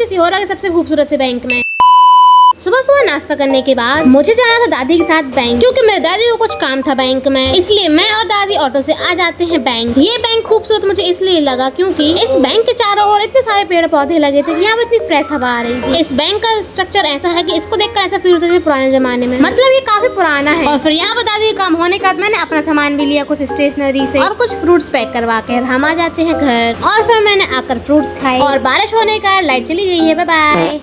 थे सिहोरा के सबसे खूबसूरत से बैंक में। सुबह सुबह नाश्ता करने के बाद मुझे जाना था दादी के साथ बैंक, क्योंकि मेरे दादी को कुछ काम था बैंक में, इसलिए मैं और दादी ऑटो से आ जाते हैं बैंक। ये बैंक खूबसूरत मुझे इसलिए लगा क्योंकि इस बैंक के चारों ओर इतने सारे पेड़ पौधे लगे थे, यहाँ पे इतनी फ्रेश हवा आ रही थी। इस बैंक का स्ट्रक्चर ऐसा है कि इसको देखकर ऐसा फील होता है पुराने जमाने में, मतलब ये काफी पुराना है। और फिर यहाँ पे दादी का काम होने के बाद मैंने अपना सामान भी लिया, कुछ स्टेशनरी से और कुछ फ्रूट्स पैक करवा कर हम आ जाते हैं घर। और फिर मैंने आकर फ्रूट्स खाए और बारिश होने का लाइट चली गई है। Bye bye.